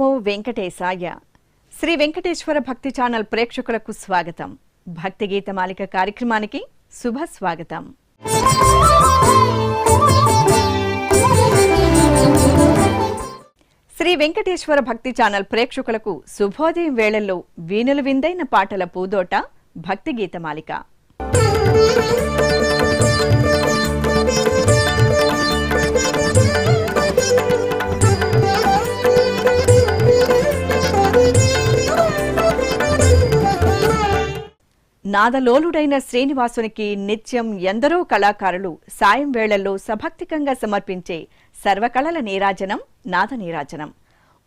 నమో వెంకటేశాయ. శ్రీ వెంకటేశ్వర భక్తి ఛానల్ ప్రేక్షకులకు స్వాగతం. భక్తి గీతమాలిక కార్యక్రమానికి శుభ స్వాగతం. శ్రీ వెంకటేశ్వర భక్తి ఛానల్ ప్రేక్షకులకు శుభోదయం వేళల్లో వీణులు విందైన పాటల పూదోట భక్తి గీతమాలిక. నాదలోలుడైన శ్రీనివాసునికి నిత్యం ఎందరో కళాకారులు సాయం వేళల్లో సభక్తికంగా సమర్పించే సర్వకళల నీరాజనం నాద నీరాజనం.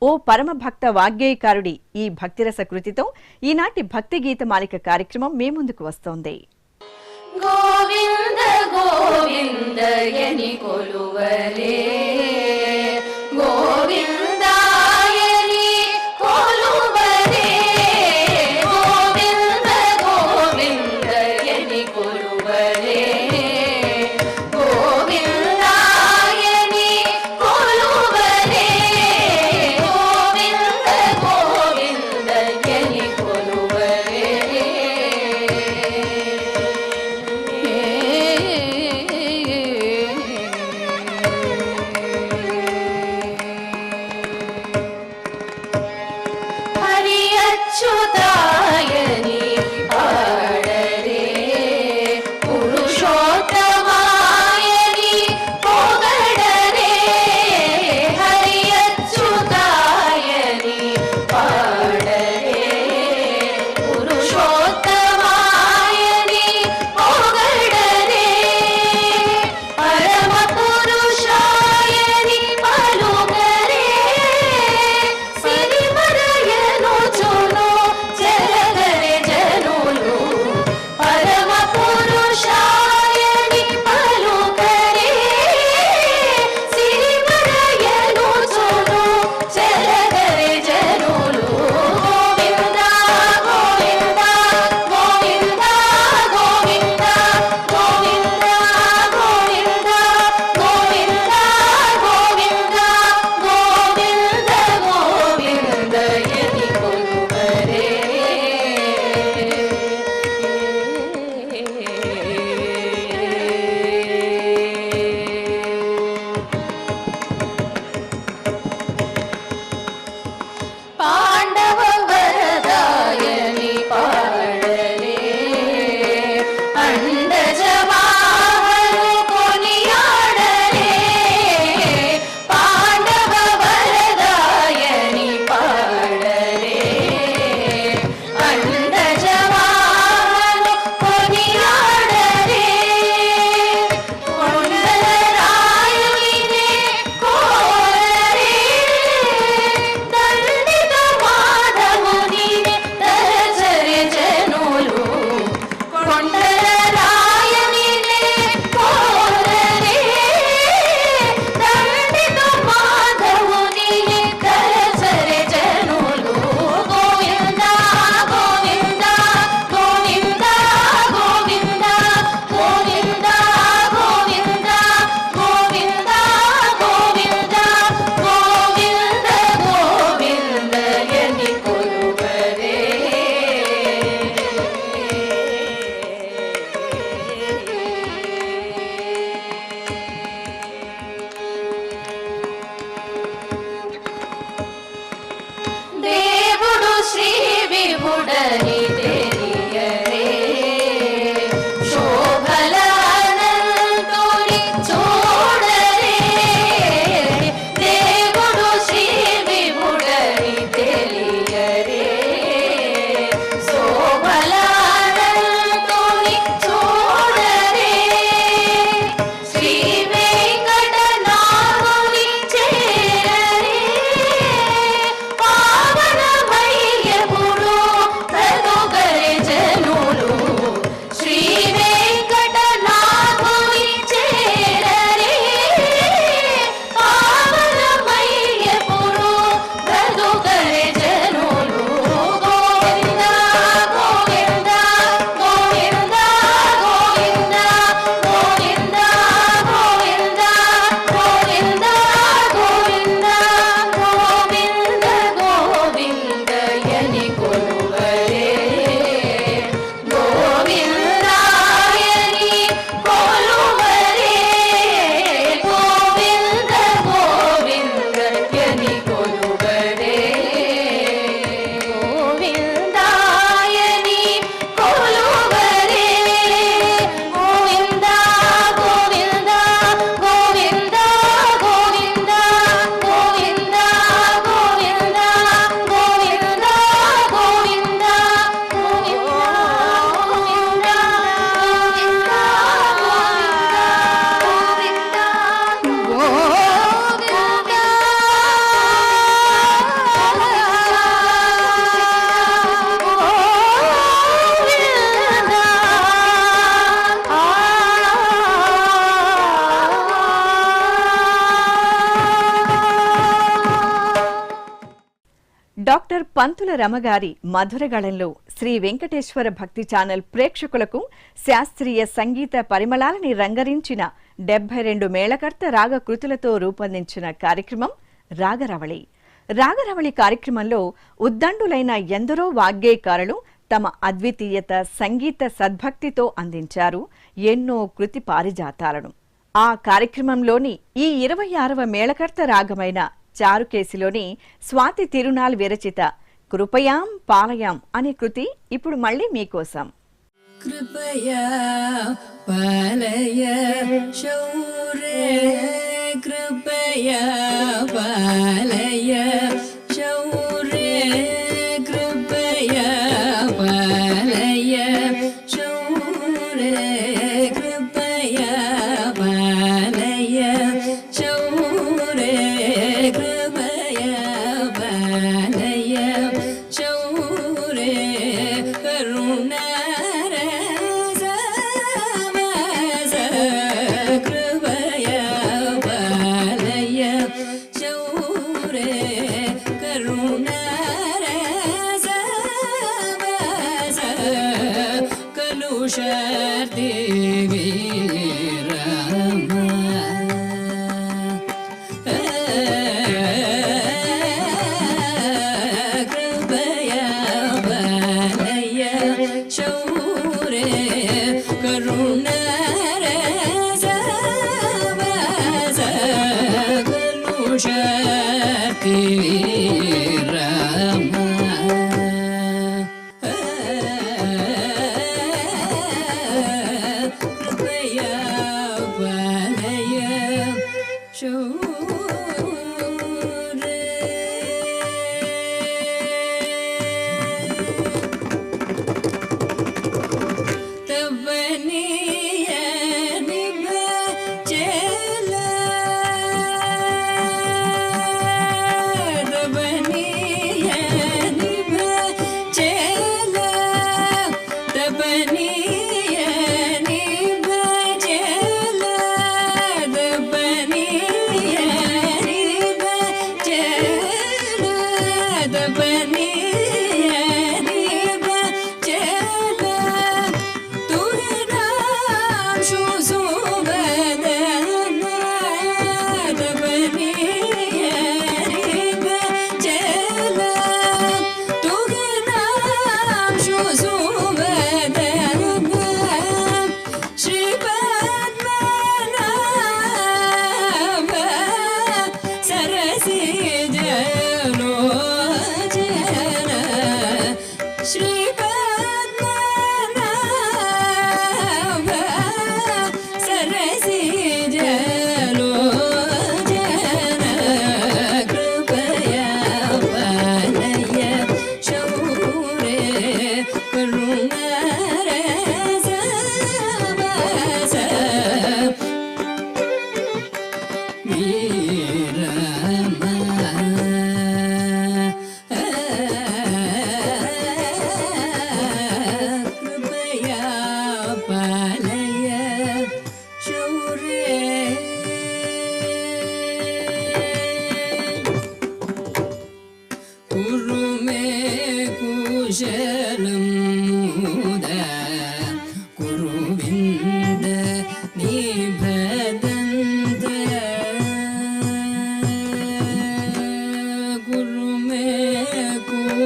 ఓ పరమ భక్త వాగ్గేయకారుడి ఈ భక్తిరస కృతితో ఈనాటి భక్తి గీతమాలిక కార్యక్రమం మీ ముందుకు వస్తోంది. గోవింద గోవిందయని కొలువలే కొండల పంతుల రమగారి మధురగళంలో శ్రీ వెంకటేశ్వర భక్తి ఛానల్ ప్రేక్షకులకు శాస్త్రీయ సంగీత పరిమళాలని రంగరించిన 72 మేళకర్త రాగ కృతులతో రూపొందించిన కార్యక్రమం రాగరవళి. రాగరవళి కార్యక్రమంలో ఉద్దండులైన ఎందరో వాగ్గేయకారులు తమ అద్వితీయత సంగీత సద్భక్తితో అందించారు ఎన్నో కృతి పారిజాతాలను. ఆ కార్యక్రమంలోని ఈ 26వ మేళకర్త రాగమైన చారుకేసిలోని స్వాతి తిరునాల్ విరచిత కృపయాం పాలయాం అనే కృతి ఇప్పుడు మళ్ళీ మీకోసం. కృపయా పాలయ శౌరే కృపయా పాలయ శౌరే కృపయా పాలయ శౌరే కృపయా పాలయ శౌరే కృపయా పాలయ శౌరే కరుణా దేవి రామ కృపయా బాలయ శౌరే కరుణ కలుషతి రామ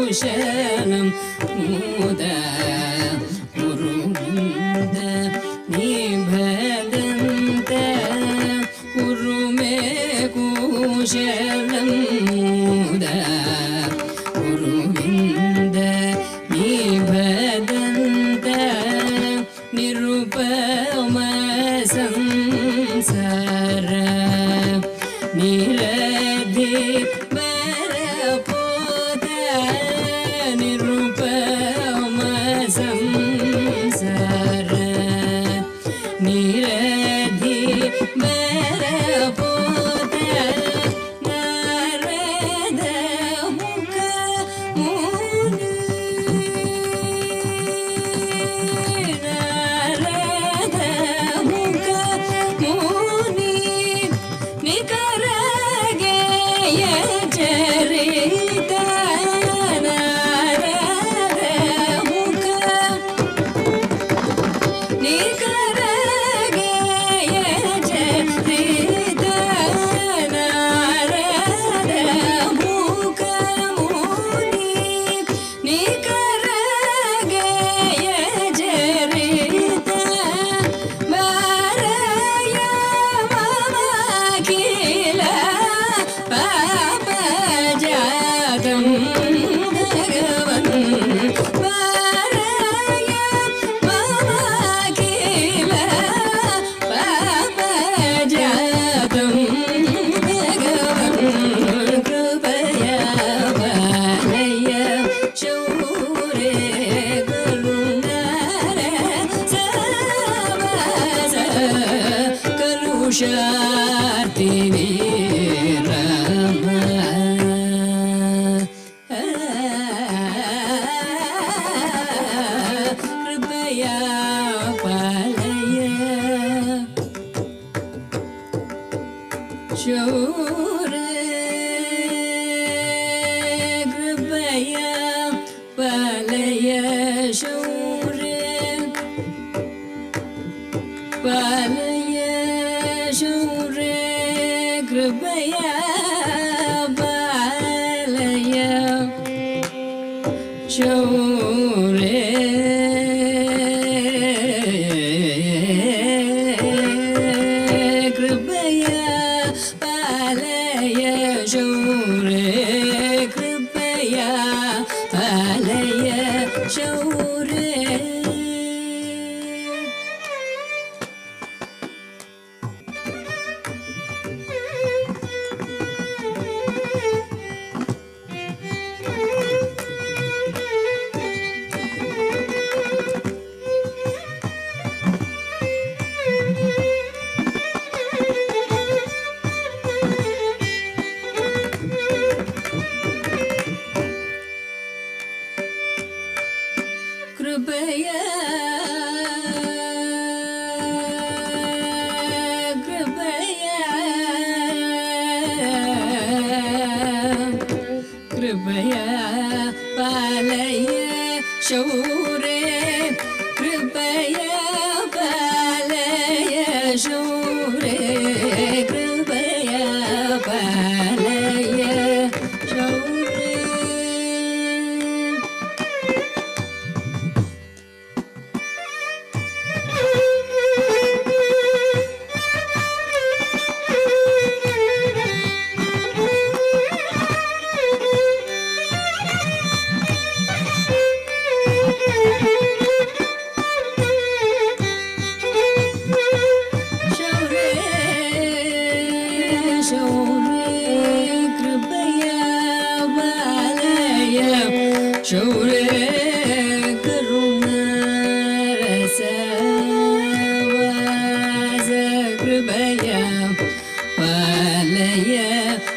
కుశలం ముద కురువింద నిభదంత కురు మే కుశలం ముద కురువింద నిభదంత నిరుపమ సంసార నిరధి చరిత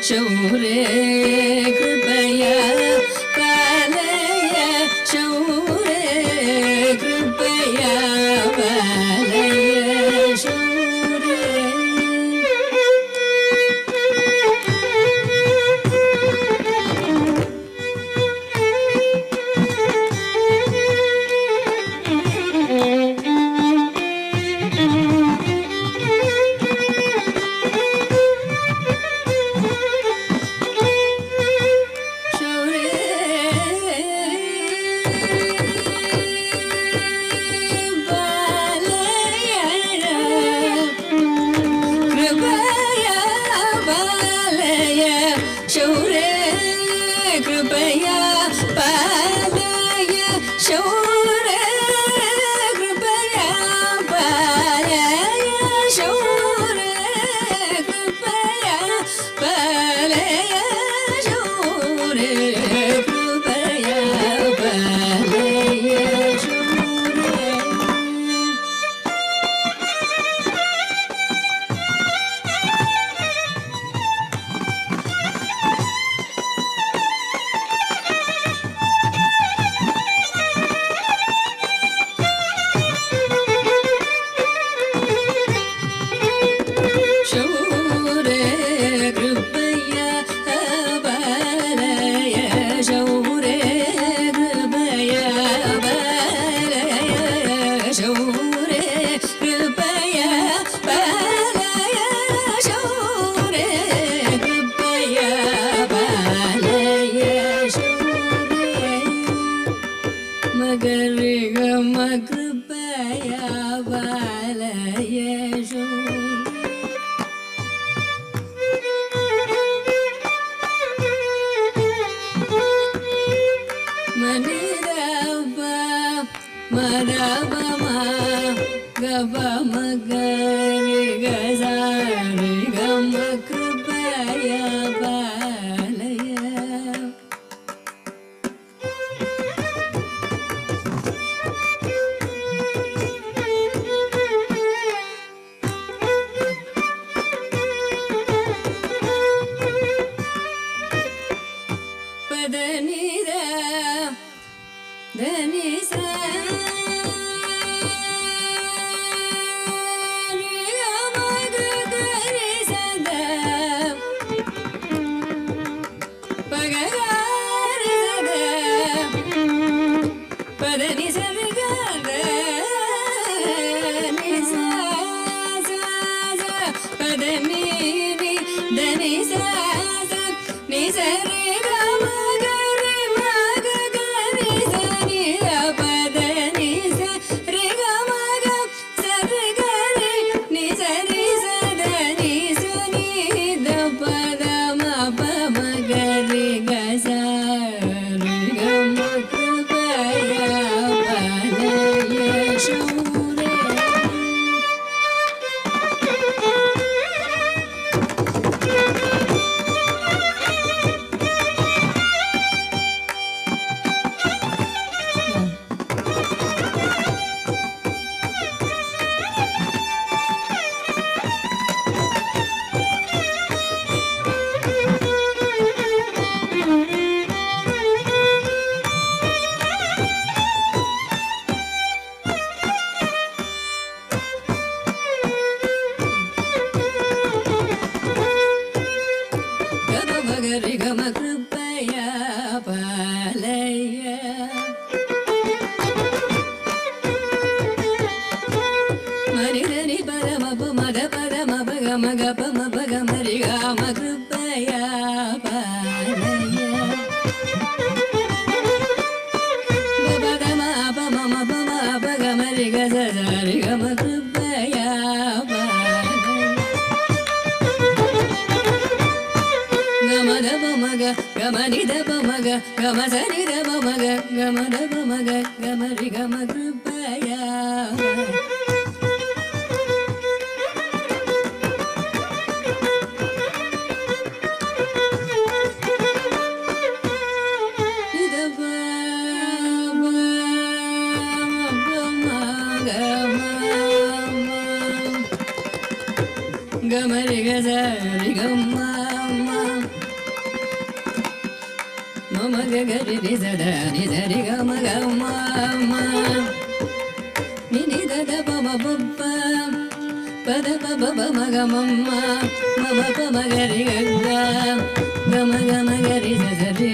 ಶೌರೇ ಬಾಲಯೇಶು ಮನಿರಬ್ಬ ಮರಬಮ ಗಬ ಮಗರಿ ಗಜಾರಿ ಗಮ ಕೃಪಯ ಬಾಲಯ ಪದನಿರ ಧನಿ ಪದನಿ ಸರಿಗಾದ ಪದನಿ ಧನಿ ನಿ ಸರಿ ಗಮ ಗರಿ ಮಗ ಗರಿ ಸರಿ ಪದನಿ ಸರಿ ಗಮ ಗ ಸರಿ ಗರಿ ನಿ ಸರಿ ಸದನಿ ಸನಿ ದ ಪದ ಮ ಪ ಮ ಗರಿ ಗ ಸರಿ ಗಮ ಕೃಪಯ ಬಾಲಯ ಶೌರ್ಯ ಗರಿ ಗಮ ಕೃಪಯ ಬಾಲಯ ಮರಿ ಧನಿ ಪದ ಮಪ ಮದ ಪದ ಮಪ ಗಮ ಗಪ ಮಪ ಗಮರಿ ಗಮ ಕೃಪಯ ಬಾಲಯ ಪದ ಮಪ ಮಮ ಪಮ ಪ ಗಮರಿ ಗ ಸರಿ ಗಮ ಕೃಪಯ ಗಮದ ಮಗ ಗಮನಿದ ಮಗ ಗಮ ಸರಿದ ಮಗ ಗಮದ ಮಗ ಗಮರಿ ಗಮ ಕೃಪಯ ಇದ ಗಮರಿ ಗ ಸರಿ ಗಮ ಮಮ ಗರಿ ರಿ ಸದ ನಿ ಸರಿ ಗಮ ಗಮ ನಿನಿ ದದ ಪಮ ಪಪ್ಪ ಪದ ಪಪ ಪಮ ಗಮಮ್ಮ ಮಮ ಪಮ ಗರಿ ಗಗ ಗಮ ಗಮ ಗರಿ ಸರಿ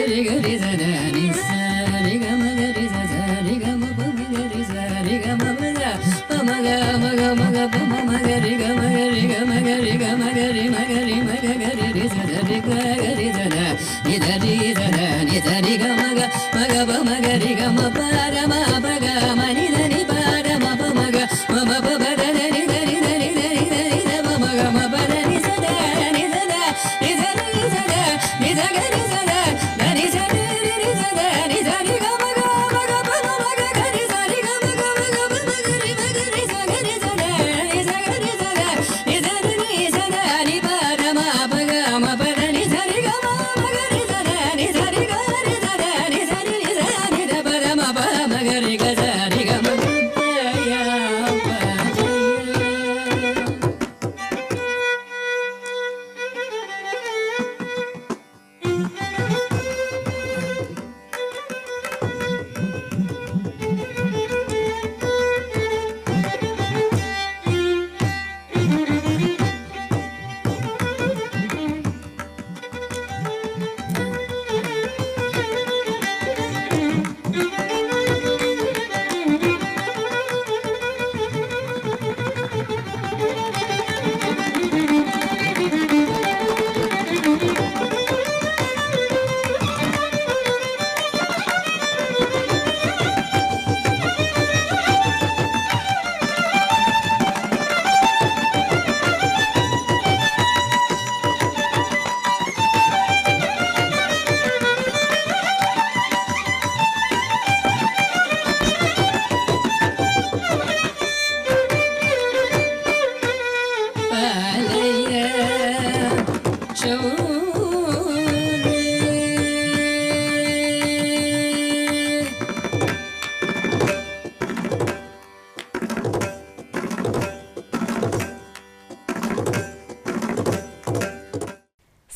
ರಿ ಗರಿ ಸದ ನಿ ಸರಿ ಗಮ ಗರಿ ಸರಿ ಗಮ ಪಮ ಗರಿ ಸರಿ ಗಮ ಪದ ಪಮ ಗಮ ಗಮ ಗಮ ಗರಿ ಗಮ ಗರಿ ಗಮ ಗರಿ ಗಮ ಗರಿ ಮಗರಿ ಮಗ ಗರಿ ರಿ ಸರಿ ಗರಿ ಸದ ನಿ ಧರಿ ಸದ ನಿ ಧರಿ ಗಮ ಗ ಮಗ ಪ ಮಗರಿ ಗಮ ಪದ ಮ ಪಗ ಮನಿ ಧನಿ ಪದ ಮ ಪ ಮಗ ಮಮ ಪ ಪದ ಧನಿ ಧನಿ ಧನಿ ಧನಿ ಧನಿ ಧ ಮ ಮಗ ಮ ಪದ ನಿ ಸದ ನಿ ಸದ ನಿ ಧನಿ ಸದ ನಿ ಧ ಗರಿ ಸದ ಧನಿ ಸದ ರಿ ಸದ ನಿ ಧ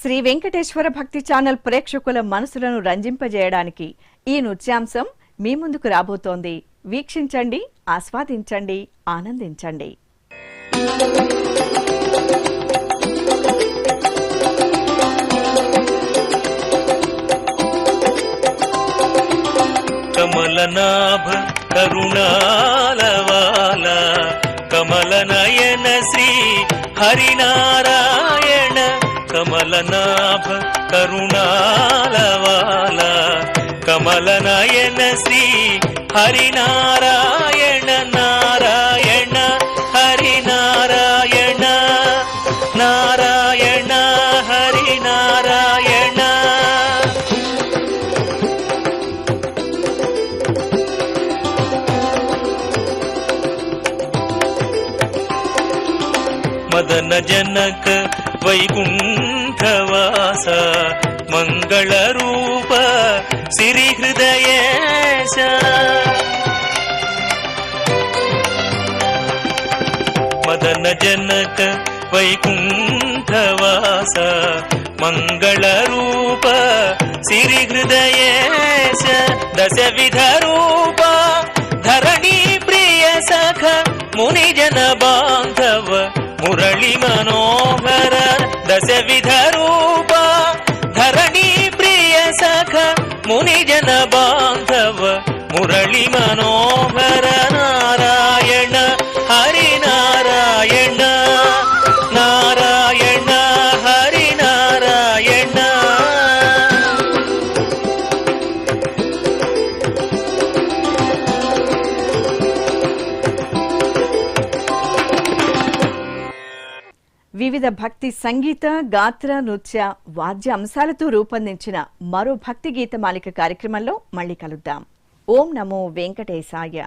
శ్రీ వెంకటేశ్వర భక్తి ఛానల్ ప్రేక్షకుల మనసులను రంజింపజేయడానికి ఈ నృత్యాంశం మీ ముందుకు రాబోతోంది. వీక్షించండి, ఆస్వాదించండి, ఆనందించండి. కమలనాభ కరుణాలవాల కమలనయన శ్రీ హరినారాయణ కమలనాభ కరుణాలవాల కమలనయన శ్రీ హరినారాయణ నారాయణ హరినారాయణ నారాయణ హరినారాయణ మదన జనక వైకుంఠవాస మంగళ రూప సిరి హృదయేశ మదన జనక వైకుంఠవాస మంగళ రూప సిరి హృదయేశ దశ విధ రూప ధరణి ప్రియ సఖ ముని జన బాంధవ మురళి మనోహర దశ విధ రూప ధరణి ప్రియ సఖ ముని జన బాంధవ మురళి మనోహర నారాయణ హరి నారాయణ నారాయణ హరి నారాయణ వివిధ భక్తి సంగీత, గాత్ర, నృత్య, వాద్య అంశాలతో రూపొందించిన మరో భక్తి గీతమాలిక కార్యక్రమంలో మళ్ళీ కలుద్దాం. ఓం నమో వెంకటేశాయ.